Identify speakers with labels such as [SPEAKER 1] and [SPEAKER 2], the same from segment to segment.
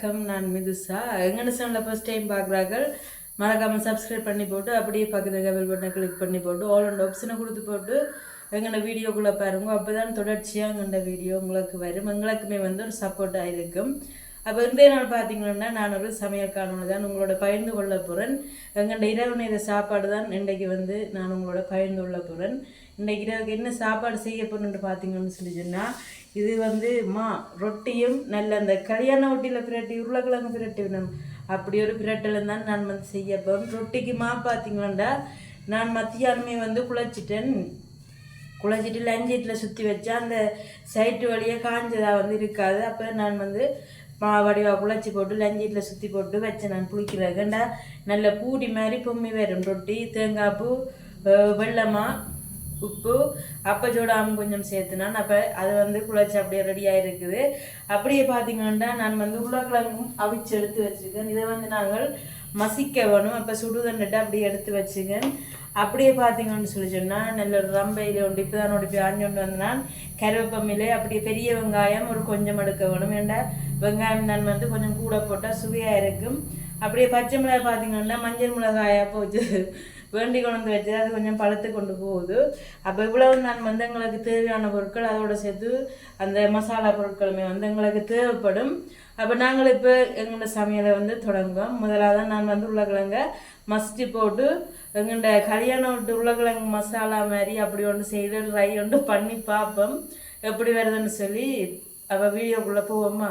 [SPEAKER 1] வணக்கம். நான் மிதுசா. எங்கன்னு சேனலில் ஃபர்ஸ்ட் டைம் பார்க்குறார்கள் மறக்காமல் சப்ஸ்கிரைப் பண்ணி போட்டு அப்படியே பக்கத்தில் பெல் பட்டனை கிளிக் பண்ணி போட்டு ஆல் அண்ட் ஆப்ஷனை கொடுத்து போட்டு எங்களோட வீடியோக்குள்ளே பாருங்க. அப்போ தான் தொடர்ச்சியாக எங்களோட வீடியோ உங்களுக்கு வரும். எங்களுக்குமே ஒரு சப்போர்ட்டாக இருக்கும். அப்போ இன்றைய நாள் பார்த்தீங்கன்னா நான் ஒரு சமையல் காணொலி தான் உங்களோட பகிர்ந்து கொள்ள போகிறேன். எங்கள்ட இரவு நேர சாப்பாடு தான் இன்றைக்கு நான் உங்களோட பகிர்ந்து கொள்ள போகிறேன். இன்றைக்கு இரவுக்கு என்ன சாப்பாடு செய்ய போகணுன்னு பார்த்தீங்கன்னு சொல்லி சொன்னால் இது ரொட்டியும் நல்ல அந்த கல்யாண ஒட்டியில் பிரட்டி உருளைக்கிழங்கு பிரட்டி வேணும். அப்படி ஒரு பிரட்டலும் தான் நான் செய்ய போகிறேன். ரொட்டிக்கு பார்த்தீங்கன்னா நான் மத்தியானமே குழச்சிட்டேன். குழச்சிட்டு லஞ்சீட்டில் சுற்றி வச்சா அந்த சைட்டு வழியாக காஞ்சதாக இருக்காது. அப்போ நான் வடிவாக குழச்சி போட்டு லஞ்சீட்டில் சுற்றி போட்டு வச்சேன். நான் புளிக்கிறேன்டா நல்ல பூடி மாதிரி பொம்மி வரும் ரொட்டி. தேங்காய் பூ, வெள்ளமா, உப்பு, அப்பச்சோடாமல் கொஞ்சம் சேர்த்துனான். அப்போ அது குழச்சி அப்படியே ரெடியாக இருக்குது. அப்படியே பார்த்தீங்கன்னா நான் உருளைக்கிழங்கும் அவிச்சு எடுத்து வச்சுருக்கேன். இதை நாங்கள் மசிக்க வேணும். அப்போ சுடுதண்டுட்டு அப்படியே எடுத்து வச்சுக்கேன். அப்படியே பார்த்தீங்கன்னு சொல்லி சொன்னால் நல்ல ஒரு ரம்பையில் ஒன்று இப்போ தான் போய் ஆஞ்சொண்டு நான் கருவேப்பமில்லை அப்படியே பெரிய வெங்காயம் ஒரு கொஞ்சம் எடுக்க வேணும். ஏண்டா வெங்காயம் நான் கொஞ்சம் கூட போட்டால் சுவையாக இருக்கும். அப்படியே பச்சை மிளகாய் பார்த்தீங்கன்னா மஞ்சள் மிளகாயாக போச்சு வேண்டி கொண்டு வச்சு அது கொஞ்சம் பழுத்து கொண்டு போகுது. அப்போ இவ்வளவு நான் எங்களுக்கு தேவையான பொருட்கள் அதோடு சேர்த்து அந்த மசாலா பொருட்களுமே எங்களுக்கு தேவைப்படும். அப்போ நாங்கள் இப்போ எங்களோட சமையலை தொடங்குவோம். முதலாக நான் உருளைக்கிழங்க மசிச்சு போட்டு எங்கள்ட கல்யாண விட்டு உருளைக்கிழங்கு மசாலா மாதிரி அப்படி ஒன்று செய்து ட்ரை ஒன்று பண்ணி பார்ப்போம் எப்படி வருதுன்னு சொல்லி. அப்போ வீடியோக்குள்ளே போவோமா?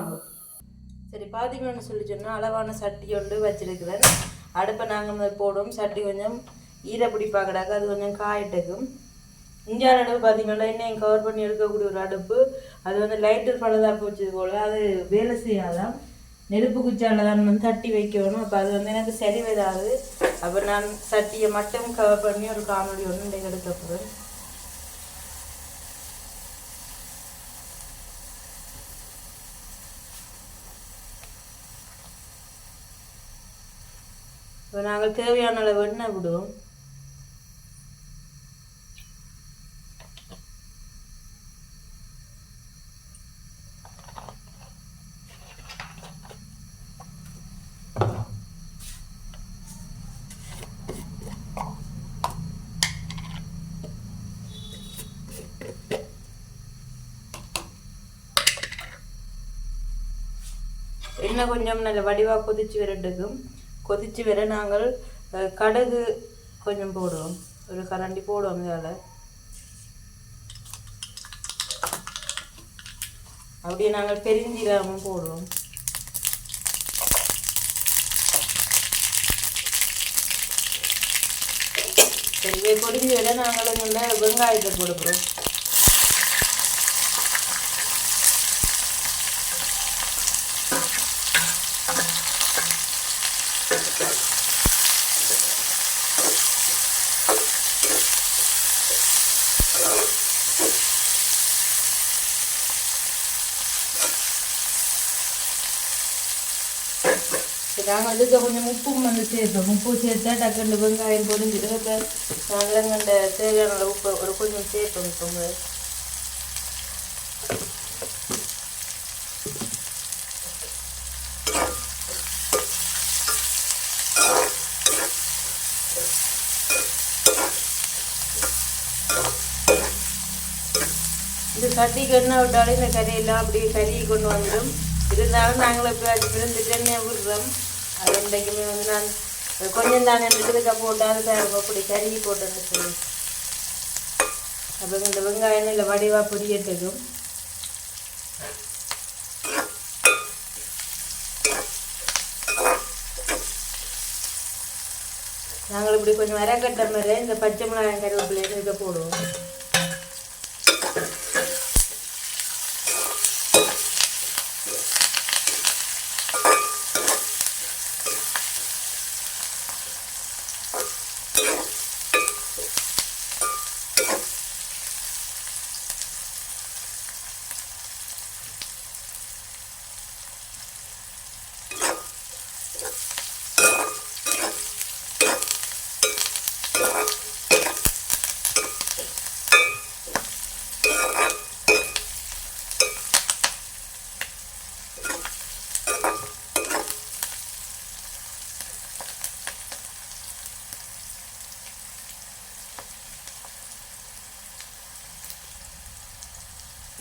[SPEAKER 1] சரி, பார்த்தீங்கன்னு சொல்லி சொன்னால் அளவான சட்டி ஒன்று வச்சிருக்கிறேன். அடுப்பை நாங்கள் போடுவோம். சட்டி கொஞ்சம் ஈரப்பிடிப்பாக்கடாக்க அது கொஞ்சம் காயிட்டுக்கும். இஞ்சான அடுப்பு பார்த்தீங்கன்னா இன்னும் கவர் பண்ணி எடுக்கக்கூடிய ஒரு அடுப்பு. அது லைட்டர் பழுதாக போச்சது போல் அது வேலை செய்யாதான். நெருப்பு குச்சால தான் தட்டி வைக்கணும். அப்போ அது எனக்கு சரி வராது. அப்போ நான் சட்டியை மட்டும் கவர் பண்ணி ஒரு காணொலி ஒன்று இன்றைக்கு எடுக்க போகிறேன். இப்போ நாங்கள் தேவையான அளவு எண்ணெய் விடுவோம். எண்ணெய் கொஞ்சம் நல்ல வடிவாக கொதிச்சு வரட்டுக்கும். கொதிச்சு வர நாங்கள் கடுகு கொஞ்சம் போடுவோம். ஒரு கரண்டி போடுவோம். இதால் அப்படியே நாங்கள் பெருஞ்சீரகமும் போடுவோம். சரி, பொரிஞ்சு வர நாங்கள் வெங்காயத்தை போடுறோம். நாங்கள் அதுக்கு கொஞ்சம் உப்பும் சேர்ப்போம். உப்பு சேர்த்தா டக்குன்னு வெங்காயம் பொரிஞ்சிட்டு இப்போ நாங்கள் அந்த தேவையான உப்பு ஒரு கொஞ்சம் சேர்ப்போம். இப்போ இந்த சட்டிக்கு எண்ணெய் விட்டாலும் இந்த கறியெல்லாம் அப்படியே கறியை கொண்டு வந்துடும். இருந்தாலும் நாங்கள் இப்போ அது பிறந்துட்டு எண்ணெய் விடுறோம். அது இன்றைக்குமே நான் கொஞ்சம் தானே எடுத்துக்க போட்டால் அப்படி கருகி போட்டேன்னு சொல்லி. அப்போ இந்த வெங்காயம் இல்லை வடிவாக பொரியட்டுக்கும். நாங்கள் இப்படி கொஞ்சம் வரக்கட்ட மாதிரி இந்த பச்சை மிளகாய் கருவேப்பிலைன்னு இதை போடுவோம்.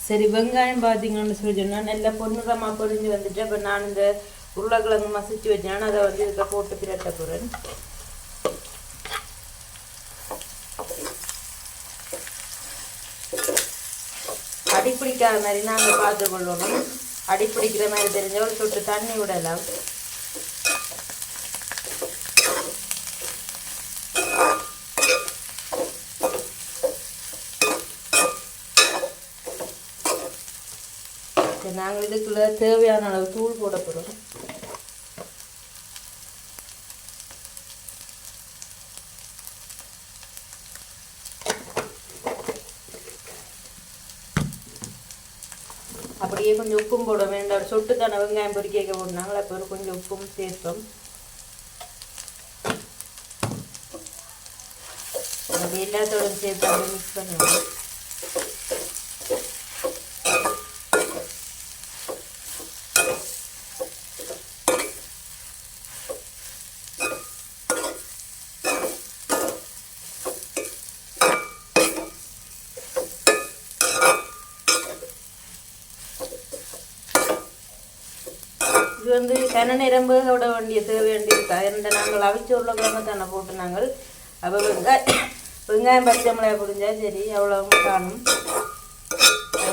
[SPEAKER 1] சரி வெங்காயம் பார்த்தீங்கன்னு சொல்லி சொன்னால் நல்லா பொன்னிறமாக பொரிஞ்சு வந்துட்டு அப்போ நான் இந்த உருளைக்கிழங்கு மசிச்சு வச்சேன் அதை வந்து இதில் போட்டு பிரட்ட போகிறேன். அடிப்பிடிக்காத மாதிரி நாங்கள் பார்த்து கொள்ளணும். அடிப்பிடிக்கிற மாதிரி தெரிஞ்சவள் சொட்டு தண்ணி விடலாம். நாங்கள் இதுக்குள்ள தேவையான அளவு தூள் போட போகிறோம். அப்படியே கொஞ்சம் உப்பும் போட வேண்டாம். சொட்டுக்கான வெங்காயம் பொறிக்க போடுனாங்களா அப்போ கொஞ்சம் உப்பும் சேர்த்தோம். அது எல்லாத்தோடும் சேர்த்து அப்படி மிக்ஸ் பண்ணுவோம். இது வந்து கன நேரம் வேக விட தேவையாண்டியிருக்கா. இரண்டு நாங்கள் அவிச்ச உருளைக்கிழமை தானே போட்டு நாங்கள் அப்போ வெங்காயம் பச்சை மிளகாய் புரிஞ்சா சரி அவ்வளோ காணும்.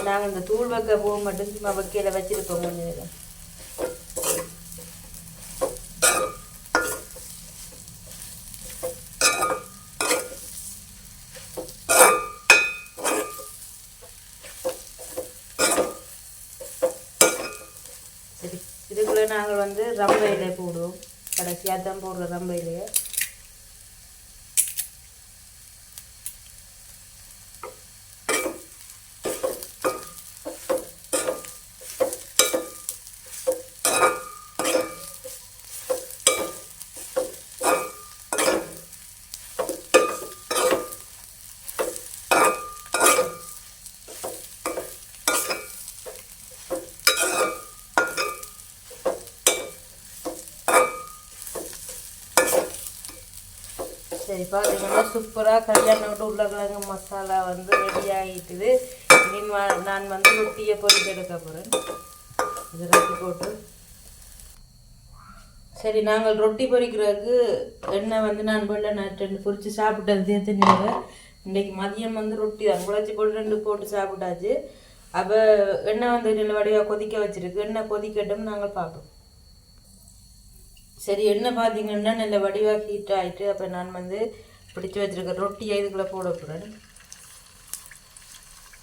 [SPEAKER 1] நாங்கள் இந்த தூள் வைக்க போக மட்டும் சும்மா வைக்கையில் வச்சிருப்போம் கொஞ்சம் நேரம். சரி இதுக்குள்ளே நாங்கள் வந்து ரம்பையிலே போடுவோம். கடைசியாக தான் போடுற ரம்பையிலேயே. சரி பார்த்தீங்கன்னா சூப்பராக கல்யாணம் விட்டு உருளைக்கிழங்கு மசாலா வந்து ரெடி ஆகிட்டுது. இனி நான் வந்து ரொட்டியை பொரிச்சு எடுக்க போகிறேன். இது ரொட்டி போட்டு சரி நாங்கள் ரொட்டி பொரிக்கிறதுக்கு எண்ணெய் வந்து நான் போல நான் 2 பொரித்து சாப்பிட்டது சேர்த்துனீங்க. இன்றைக்கி மதியம் வந்து ரொட்டி தான் குழச்சி போட்டு 2 போட்டு சாப்பிட்டாச்சு. அப்போ எண்ணெய் வந்து நல்ல வடிவாக கொதிக்க வச்சுருக்கு. எண்ணெய் கொதிக்கட்டும் நாங்கள் பார்ப்போம். சரி எண்ணெய் பார்த்தீங்கன்னா நல்ல வடிவாக ஹீட் ஆகிட்டு அப்போ நான் வந்து பிடிச்சி வச்சுருக்க ரொட்டியை இதுக்குள்ளே போட போகிறேன்.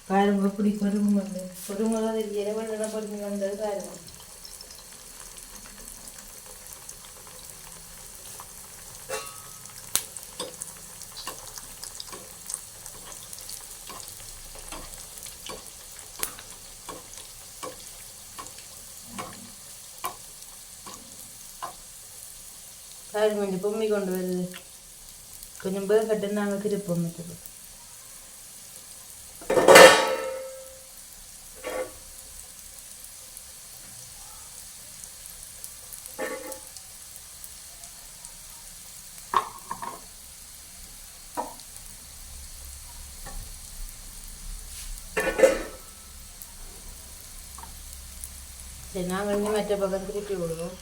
[SPEAKER 1] பாருங்க இப்படி பொறுமை வந்து பொறுமை தான் இரவு என்ன பொறுமை வந்தது பாருங்க. காய் கொஞ்சம் பொம்மி கொண்டு வருது. கொஞ்சம் பேர் கட்டு நாங்கள் திருப்போம். சரி நாங்கள் இன்னும் மற்ற பக்கம் திருப்பி விடுவோம்.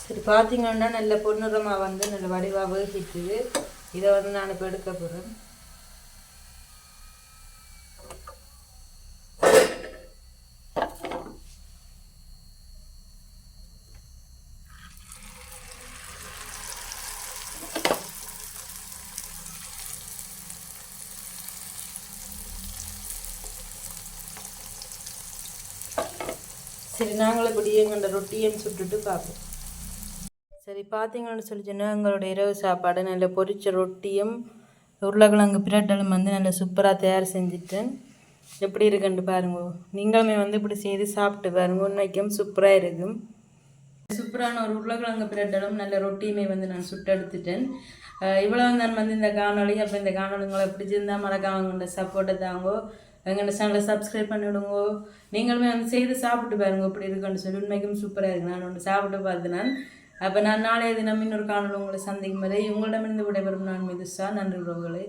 [SPEAKER 1] சரி பார்த்தீங்கன்னா நல்ல பொன்னிறமாக வந்து நல்ல வடிவாக வேகிட்டுது. இதை வந்து நான் இப்போ எடுக்க போகிறேன். சரி நாங்கள் இப்படி எங்கள்ட ரொட்டியும் சுட்டுட்டு பார்ப்போம். சரி பார்த்தீங்கன்னு சொல்லி சொன்னால் எங்களுடைய இரவு சாப்பாடு நல்ல பொரிச்ச ரொட்டியும் உருளைக்கிழங்கு பிரட்டலும் வந்து நல்லா சூப்பராக தயார் செஞ்சுட்டேன். எப்படி இருக்குன்னு பாருங்க. நீங்களுமே வந்து இப்படி செய்து சாப்பிட்டு பாருங்க. உண்மைக்கும் சூப்பராக இருக்கும். சூப்பரான ஒரு உருளைக்கிழங்கு பிரட்டலும் நல்ல ரொட்டியுமே வந்து நான் சுட்டு எடுத்துட்டேன். இவ்வளோ நான் வந்து இந்த காணொலி. அப்போ இந்த காணொலி உங்களை பிடிச்சிருந்தா மறக்காம உங்களோட சப்போர்ட்டை தாங்கோ. எங்களோட சேனலை சப்ஸ்கிரைப் பண்ணிவிடுங்கோ. நீங்களுமே வந்து செய்து சாப்பிட்டு பாருங்க எப்படி இருக்குன்னு சொல்லி. உண்மைக்கும் சூப்பராக இருக்கு. நான் ஒன்று சாப்பிட்டு பார்த்து நான். அப்போ நான் நாளைய தினம் இன்னொரு காணொலி உங்களை சந்திக்கும் வரை உங்களிடமிருந்து விடைபெறும் நான் மிதுசா. நன்றி உறவுகளே.